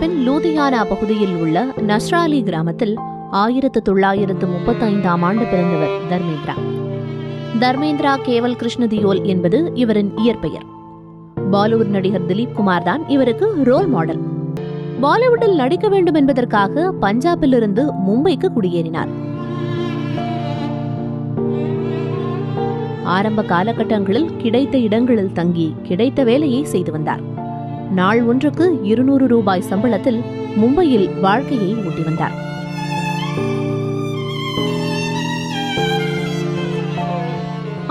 பஞ்சாபின் லூதியானா பகுதியில் உள்ள நஸ்ராலி கிராமத்தில் 1935ஆம் ஆண்டு பிறந்தவர் தர்மேந்திரா. தர்மேந்திரா கேவல் கிருஷ்ண தியோல் என்பது இவரின் இயற்பெயர். பாலிவுட் நடிகர் திலீப் குமார் தான் இவருக்கு ரோல் மாடல். பாலிவுட்டில் நடிக்க வேண்டும் என்பதற்காக பஞ்சாபிலிருந்து மும்பைக்கு குடியேறினார். ஆரம்ப காலகட்டங்களில் கிடைத்த இடங்களில் தங்கி கிடைத்த வேலையை செய்து வந்தார். நாள் ஒன்றுக்கு 200 ரூபாய் சம்பளத்தில் மும்பையில் வாழ்க்கையை ஓட்டி வந்தார்.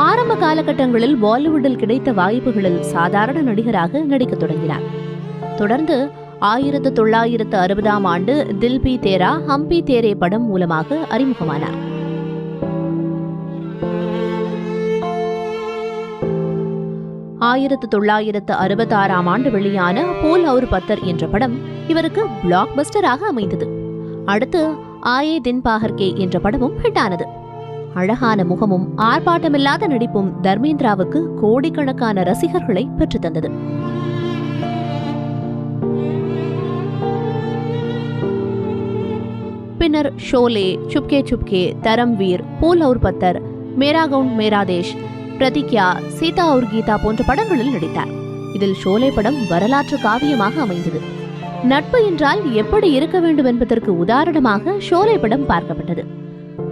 ஆரம்ப காலகட்டங்களில் பாலிவுட்டில் கிடைத்த வாய்ப்புகளில் சாதாரண நடிகராக நடிக்கத் தொடங்கினார். தொடர்ந்து 1960ஆம் ஆண்டு தில் பி தேரா ஹம்பி தேரே படம் மூலமாக அறிமுகமானார். 1966ஆம் ஆண்டு வெளியான போல் அவுர் பத்தர் என்ற படம் இவருக்கு பிளாக் பஸ்டராக அமைந்தது. அடுத்து ஆயே தின் பாகர் கே என்ற படமும் ஹிட்டானது. அழகான முகமும் ஆர்ப்பாட்டமில்லாத நடிப்பும் தர்மேந்திராவுக்கு கோடிக்கணக்கான ரசிகர்களை பெற்றுத்தந்தது. பின்னர் ஷோலே, சுப்கே சுப்கே, தரம்வீர், போல் அவுர் பத்தர், மேரா கவுண்ட் மேரா தேஷ், பிரதிக்யா, சீதா और கீதா போன்ற படங்களில் நடித்தார். இதில் ஷோலே படம் வரலாற்று காவியமாக அமைந்தது. நட்பு என்றால் எப்படி இருக்க வேண்டும் என்பதற்கு உதாரணமாக ஷோலே படம் பார்க்கப்பட்டது.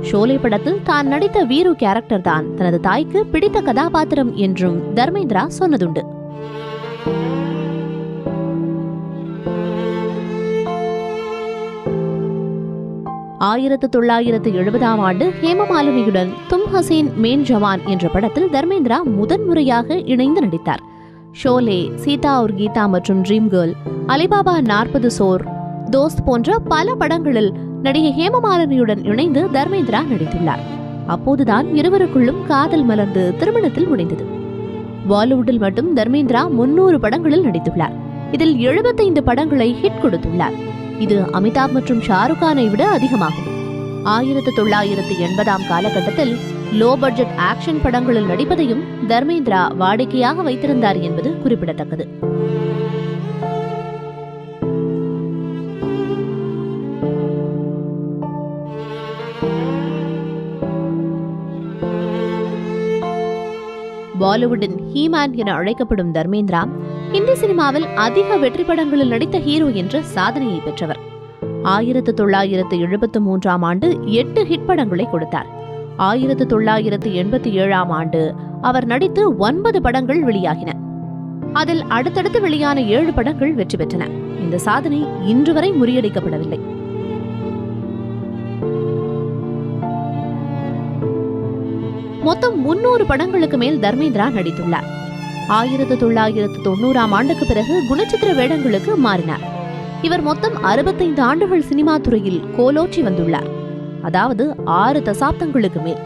ஷோலே படத்தில் தான் நடித்த வீரு கேரக்டர் தான் தனது தாய்க்கு பிடித்த கதாபாத்திரம் என்றும் தர்மேந்திரா சொன்னதுண்டு. ஆயிரத்து 1970ஆம் ஆண்டு ஹேமமாலினியுடன் தும் ஹசீன் மேன் ஜவான் என்ற படத்தில் தர்மேந்திரா முதன்முறையாக இணைந்து நடித்தார். ஷோலே, சீதா और கீதா மற்றும் ட்ரீம் கேர்ள், அலிபாபா 40 சோர், தோஸ்த் போன்ற பல படங்களில் நடிகை ஹேமமாலினியுடன் இணைந்து தர்மேந்திரா நடித்துள்ளார். அப்போதுதான் இருவருக்குள்ளும் காதல் மலர்ந்து திருமணத்தில் முடிந்தது. பாலிவுட்டில் மட்டும் தர்மேந்திரா 300 படங்களில் நடித்துள்ளார். இதில் 75 படங்களை ஹிட் கொடுத்துள்ளார். இது அமிதாப் மற்றும் ஷாருக் கானை விட அதிகமாகும். 1980ஆம் காலகட்டத்தில் லோ பட்ஜெட் ஆக்ஷன் படங்களில் நடிப்பதையும் தர்மேந்திரா வாடிக்கையாக வைத்திருந்தார் என்பது குறிப்பிடத்தக்கது. பாலிவுட்டின் ஹீமேன் என அழைக்கப்படும் தர்மேந்திரா ஹிந்தி சினிமாவில் அதிக வெற்றி படங்களில் நடித்த ஹீரோ என்ற சாதனையை பெற்றவர். 1973ஆம் ஆண்டு 8 ஹிட் படங்களை கொடுத்தார். 1987ஆம் ஆண்டு அவர் நடித்து 9 படங்கள் வெளியாகின. அதில் அடுத்தடுத்து வெளியான 7 படங்கள் வெற்றி பெற்றன. இந்த சாதனை இன்று வரை முறியடிக்கப்படவில்லை. மொத்தம் 300 படங்களுக்கு மேல் தர்மேந்திரா நடித்துள்ளார். 1990ஆம் ஆண்டுக்கு பிறகு குணச்சித்திர வேடங்களுக்கு மாறினார். இவர் மொத்தம் 65 ஆண்டுகள் சினிமா துறையில் கோலோச்சி வந்துள்ளார். அதாவது 6 தசாப்தங்களுக்கு மேல்.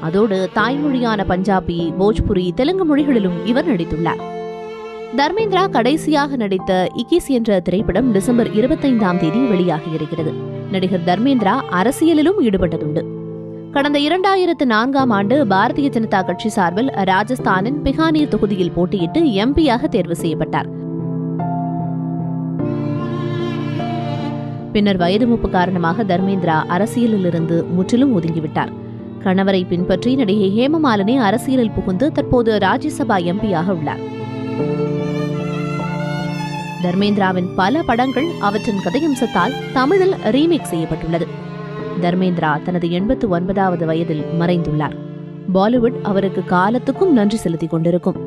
அதோடு தாய்மொழியான பஞ்சாபி, போஜ்புரி, தெலுங்கு மொழிகளிலும் இவர் நடித்துள்ளார். தர்மேந்திரா கடைசியாக நடித்த இக்கிஸ் என்ற திரைப்படம் டிசம்பர் 25ஆம் தேதி வெளியாகியிருக்கிறது. நடிகர் தர்மேந்திரா அரசியலிலும் ஈடுபட்டதுண்டு. கடந்த 2004ஆம் ஆண்டு பாரதிய ஜனதா கட்சி சார்பில் ராஜஸ்தானின் பிகானீர் தொகுதியில் போட்டியிட்டு எம்பியாக தேர்வு செய்யப்பட்டார். பின்னர் வயது மூப்பு காரணமாக தர்மேந்திரா அரசியலிலிருந்து முற்றிலும் ஒதுங்கிவிட்டார். கணவரை பின்பற்றி நடிகை ஹேமமாலினி அரசியலில் புகுந்து தற்போது ராஜ்யசபா எம்பியாக உள்ளார். தர்மேந்திராவின் பல படங்கள் அவற்றின் கதையம்சத்தால் தமிழில் ரீமேக் செய்யப்பட்டுள்ளது. தர்மேந்திரா தனது 89வது வயதில் மறைந்துள்ளார். பாலிவுட் அவருக்கு காலத்துக்கும் நன்றி செலுத்திக் கொண்டிருக்கும்.